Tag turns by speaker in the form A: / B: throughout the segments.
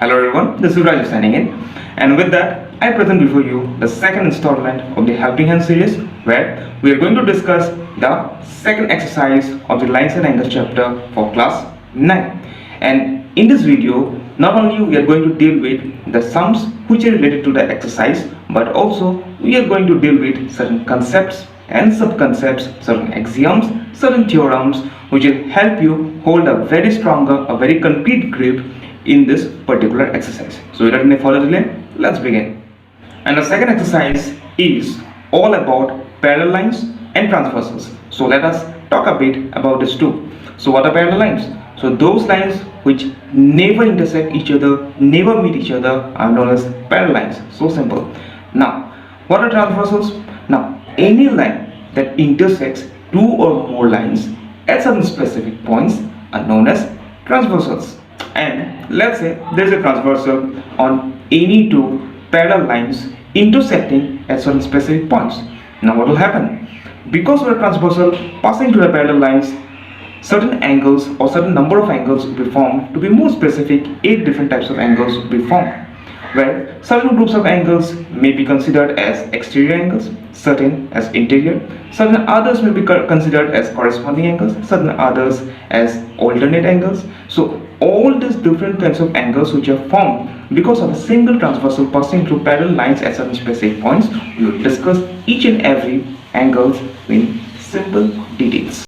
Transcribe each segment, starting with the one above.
A: Hello everyone, this is Raju signing in, and with that I present before you the second installment of the Helping Hand series, where we are going to discuss the second exercise of the Lines and Angles chapter for class 9. And in this video, not only we are going to deal with the sums which are related to the exercise, but also we are going to deal with certain concepts and sub-concepts, certain axioms, certain theorems which will help you hold a very complete grip in this particular exercise. So without any further delay, let's begin. And the second exercise is all about parallel lines and transversals. So let us talk a bit about this too. So what are parallel lines? So those lines which never intersect each other, never meet each other, are known as parallel lines. So simple. Now, what are transversals? Now, any line that intersects two or more lines at some specific points are known as transversals. And let's say there is a transversal on any two parallel lines intersecting at some specific points. Now what will happen? Because of a transversal passing through the parallel lines, certain angles or certain number of angles will be formed. To be more specific, 8 different types of angles will be formed, where certain groups of angles may be considered as exterior angles, certain as interior, certain others may be considered as corresponding angles, certain others as alternate angles. So all these different kinds of angles which are formed because of a single transversal passing through parallel lines at certain specific points, we will discuss each and every angle in simple details.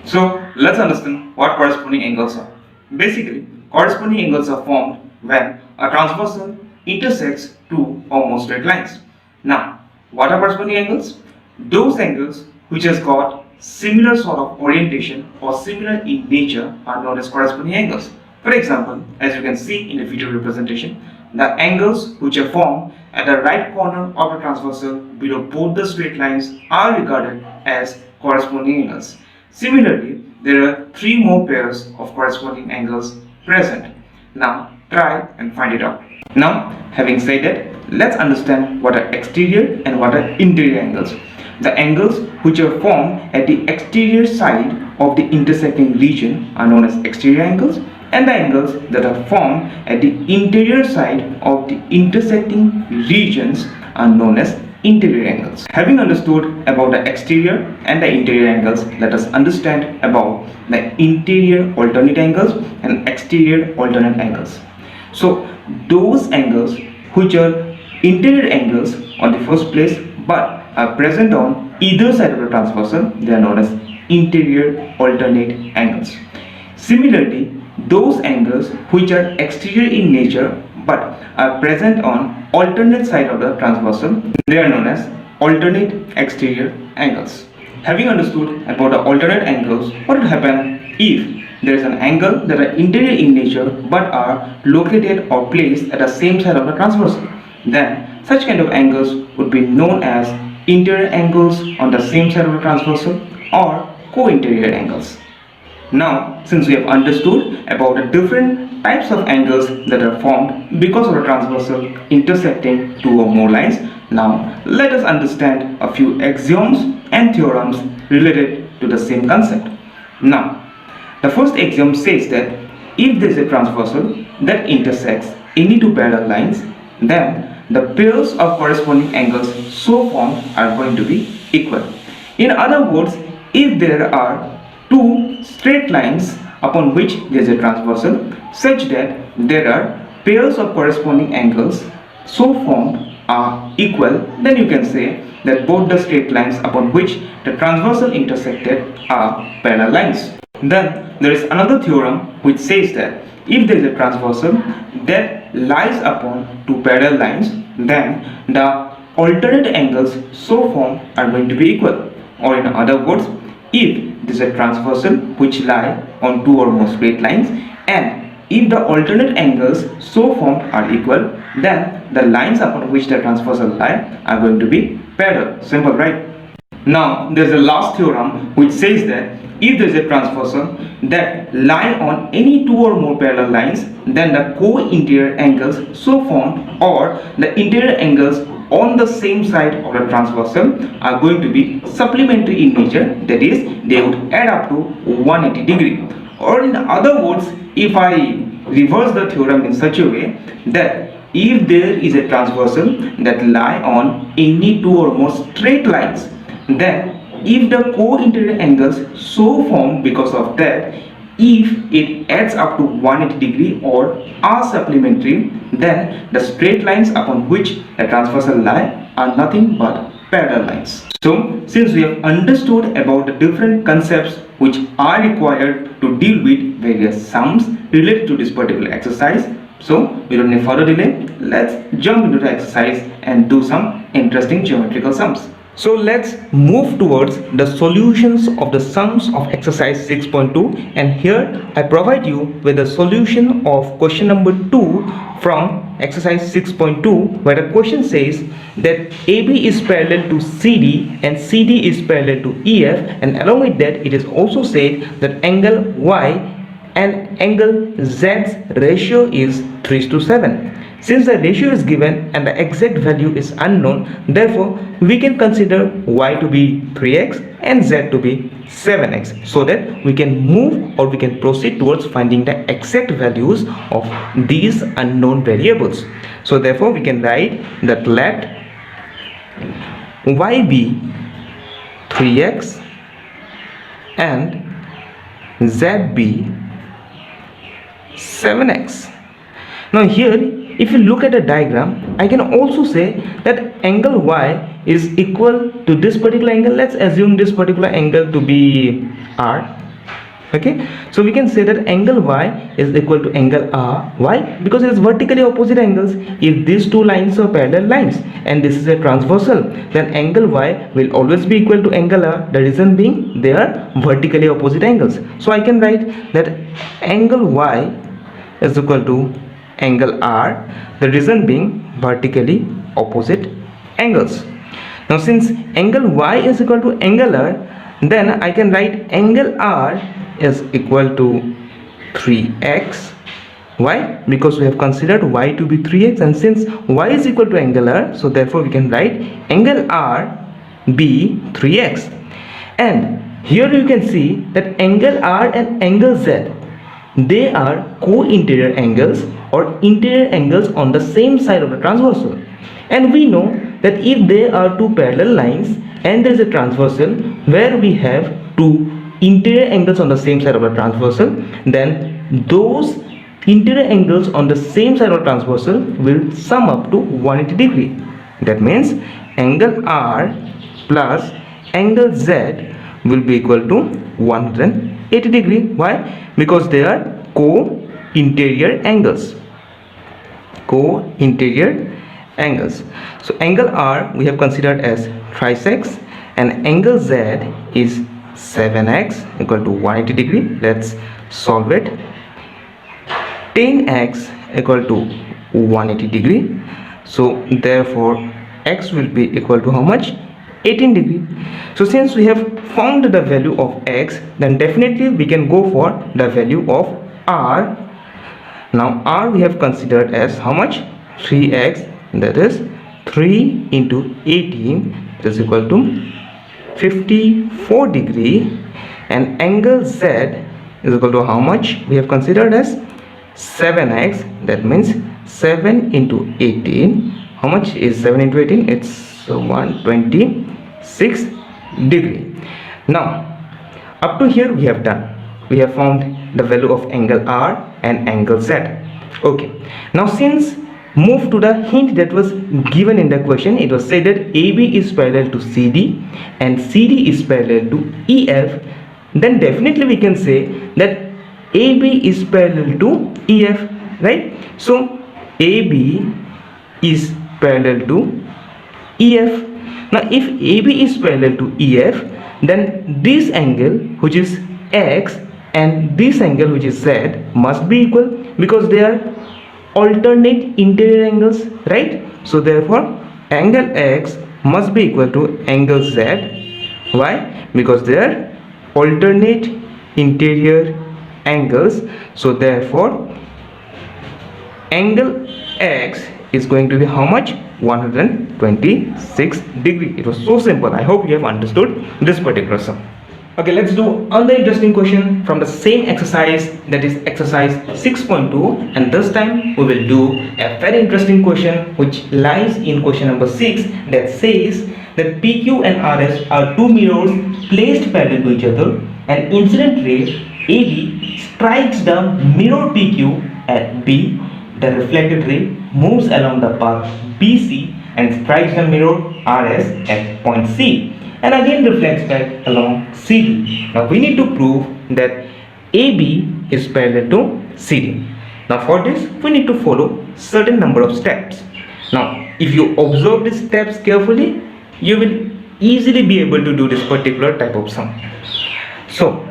A: So let's understand what corresponding angles are. Basically, corresponding angles are formed when a transversal intersects two or more straight lines. Now, what are corresponding angles? Those angles which has got similar sort of orientation or similar in nature are known as corresponding angles. For example, as you can see in the video representation, the angles which are formed at the right corner of a transversal below both the straight lines are regarded as corresponding angles. Similarly, there are 3 more pairs of corresponding angles present. Now, try and find it out. Now, having said that, let's understand what are exterior and what are interior angles. The angles which are formed at the exterior side of the intersecting region are known as exterior angles, and the angles that are formed at the interior side of the intersecting regions are known as interior angles. Having understood about the exterior and the interior angles, let us understand about the interior alternate angles and exterior alternate angles. So those angles which are interior angles on the first place but are present on either side of the transversal, they are known as interior alternate angles. Similarly, those angles which are exterior in nature but are present on alternate side of the transversal, they are known as alternate exterior angles. Having understood about the alternate angles, what would happen if there is an angle that are interior in nature but are located or placed at the same side of the transversal? Then such kind of angles would be known as interior angles on the same side of the transversal or co-interior angles. Now, since we have understood about the different types of angles that are formed because of a transversal intersecting 2 or more lines, now let us understand a few axioms and theorems related to the same concept. Now, the first axiom says that if there is a transversal that intersects any 2 parallel lines, then the pairs of corresponding angles so formed are going to be equal. In other words, if there are 2 straight lines upon which there is a transversal such that there are pairs of corresponding angles so formed are equal, then you can say that both the straight lines upon which the transversal intersected are parallel lines. Then there is another theorem which says that if there is a transversal that lies upon 2 parallel lines, then the alternate angles so formed are going to be equal. Or in other words, if there is a transversal which lie on 2 or more straight lines, and if the alternate angles so formed are equal, then the lines upon which the transversal lie are going to be parallel. Simple, right? Now there is a last theorem which says that if there is a transversal that lie on any 2 or more parallel lines, then the co-interior angles so formed or the interior angles on the same side of the transversal are going to be supplementary in nature, that is, they would add up to 180 degree. Or in other words, if I reverse the theorem in such a way that if there is a transversal that lie on any two or more straight lines, then if the co-interior angles so formed because of that, if it adds up to 180 degree or are supplementary, then the straight lines upon which the transversal lie are nothing but parallel lines. So since we have understood about the different concepts which are required to deal with various sums related to this particular exercise, so without any further delay, let's jump into the exercise and do some interesting geometrical sums. So let's move towards the solutions of the sums of exercise 6.2, and here I provide you with the solution of question number 2 from exercise 6.2, where the question says that AB is parallel to CD and CD is parallel to EF, and along with that it is also said that angle Y and angle Z's ratio is 3:7. Since the ratio is given and the exact value is unknown, therefore we can consider Y to be 3x and Z to be 7x, so that we can move or we can proceed towards finding the exact values of these unknown variables. So therefore we can write that let Y be 3x and Z be 7x. Now here, if you look at the diagram, I can also say that angle Y is equal to this particular angle. Let's assume this particular angle to be R. Okay, so we can say that angle Y is equal to angle R. Why? Because it is vertically opposite angles. If these two lines are parallel lines and this is a transversal, then angle Y will always be equal to angle R. The reason being they are vertically opposite angles. So I can write that angle Y is equal to angle R, the reason being vertically opposite angles. Now since angle Y is equal to angle R, then I can write angle R is equal to 3x. Why? Because we have considered Y to be 3x, and since Y is equal to angle R, so therefore we can write angle R be 3x. And here you can see that angle R and angle Z, they are co-interior angles or interior angles on the same side of the transversal, and we know that if there are two parallel lines and there is a transversal where we have two interior angles on the same side of the transversal, then those interior angles on the same side of the transversal will sum up to 180 degree. That means angle R plus angle Z will be equal to 180 degree. Why? Because they are co-interior angles. Co-interior angles. So angle R we have considered as 3x and angle Z is 7x equal to 180 degree. Let's solve it. 10x equal to 180 degree. So therefore x will be equal to how much? 18 degree. So since we have found the value of x, then definitely we can go for the value of R. Now R we have considered as how much? 3x, that is 3 into 18 is equal to 54 degree, and angle Z is equal to how much? We have considered as 7x, that means 7 into 18. How much is 7 into 18? It's 126 degree. Now up to here we have done. We have found the value of angle R and angle Z. Okay, now since move to the hint that was given in the question, it was said that AB is parallel to CD and CD is parallel to EF, then definitely we can say that AB is parallel to EF, right? So AB is parallel to EF. Now if AB is parallel to EF, then this angle which is X and this angle which is Z must be equal, because they are alternate interior angles, right? So therefore angle X must be equal to angle Z. Why? Because they are alternate interior angles. So therefore angle X is going to be how much? 126 degree. It was so simple. I hope you have understood this particular sum. Okay, let's do another interesting question from the same exercise, that is exercise 6.2, and this time we will do a very interesting question which lies in question number 6, that says that PQ and RS are two mirrors placed parallel to each other. An incident ray AB strikes the mirror PQ at B. The reflected ray moves along the path BC and strikes the mirror RS at point C, and again reflects back along CD. Now we need to prove that AB is parallel to CD. Now for this we need to follow certain number of steps. Now if you observe these steps carefully, you will easily be able to do this particular type of sum. So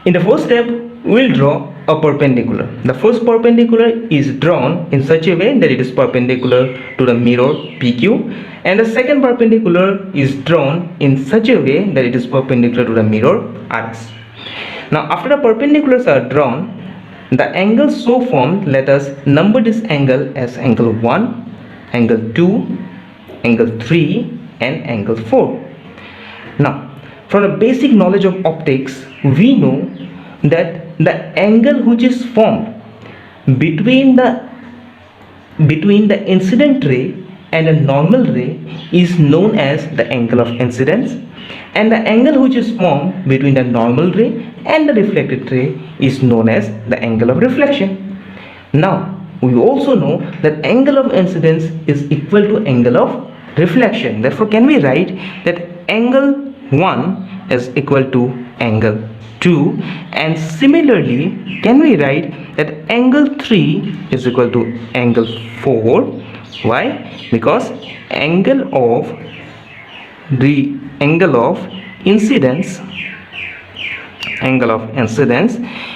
A: in the first step we will draw a perpendicular. The first perpendicular is drawn in such a way that it is perpendicular to the mirror PQ, and the second perpendicular is drawn in such a way that it is perpendicular to the mirror RS. Now after the perpendiculars are drawn, the angles so formed, let us number this angle as angle 1, angle 2, angle 3 and angle 4. Now from the basic knowledge of optics, we know that the angle which is formed between the incident ray and a normal ray is known as the angle of incidence, and the angle which is formed between the normal ray and the reflected ray is known as the angle of reflection. Now we also know that angle of incidence is equal to angle of reflection. Therefore can we write that angle 1 is equal to angle 2, and similarly can we write that angle 3 is equal to angle 4. Why? Because angle of incidence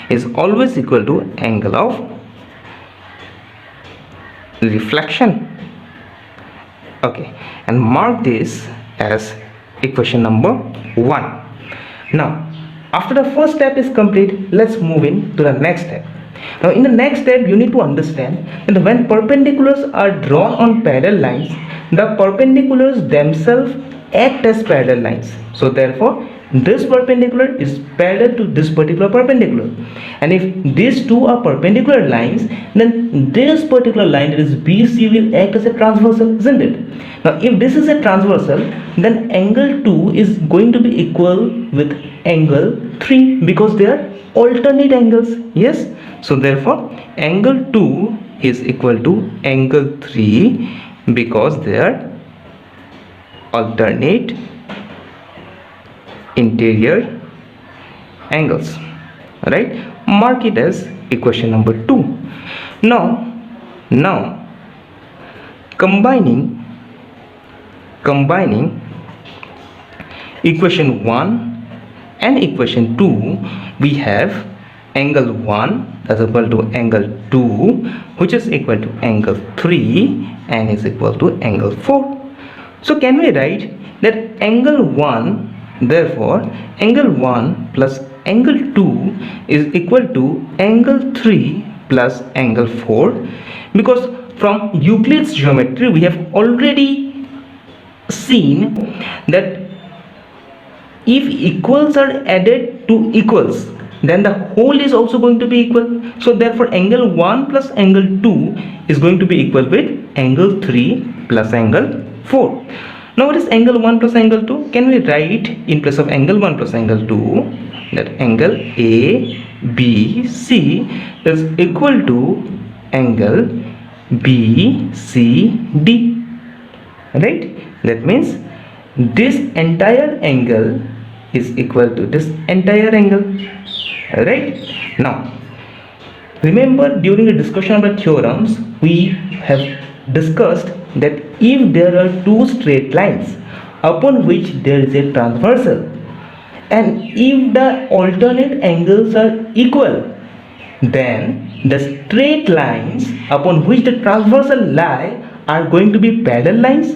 A: is always equal to angle of reflection. Okay, and mark this as equation number 1. Now after the first step is complete, let's move in to the next step. Now in the next step you need to understand that when perpendiculars are drawn on parallel lines, the perpendiculars themselves act as parallel lines. So therefore this perpendicular is parallel to this particular perpendicular, and if these two are perpendicular lines, then this particular line, that is BC, will act as a transversal, isn't it? Now if this is a transversal, then angle 2 is going to be equal with angle 3 because they are alternate angles. Yes, so therefore angle 2 is equal to angle 3 because they are alternate interior angles. Right, mark it as equation number 2. Now combining equation 1 and equation 2, we have angle 1 is equal to angle 2, which is equal to angle 3 and is equal to angle 4. So can we write that angle 1, therefore angle 1 plus angle 2 is equal to angle 3 plus angle 4, because from Euclid's geometry we have already seen that if equals are added to equals, then the whole is also going to be equal. So therefore angle 1 plus angle 2 is going to be equal with angle 3 plus angle 4. Now what is angle 1 plus angle 2? Can we write in place of angle 1 plus angle 2 that angle ABC is equal to angle BCD, right? That means this entire angle is equal to this entire angle, right? Now remember, during the discussion about theorems we have discussed that if there are two straight lines upon which there is a transversal, and if the alternate angles are equal, then the straight lines upon which the transversal lie are going to be parallel lines.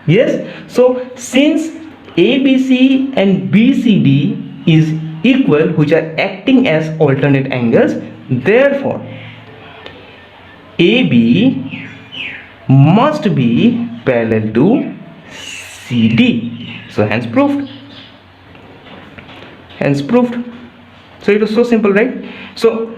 A: Yes, so since ABC and BCD is equal, which are acting as alternate angles, therefore AB must be parallel to CD. So hence proved. hence proved. So it was so simple, right? So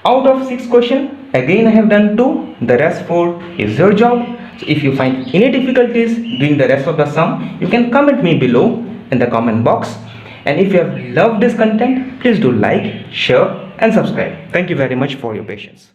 A: out of 6 questions, again I have done 2, the rest 4 is your job. So if you find any difficulties doing the rest of the sum, you can comment me below in the comment box. And if you have loved this content, please do like, share and subscribe. Thank you very much for your patience.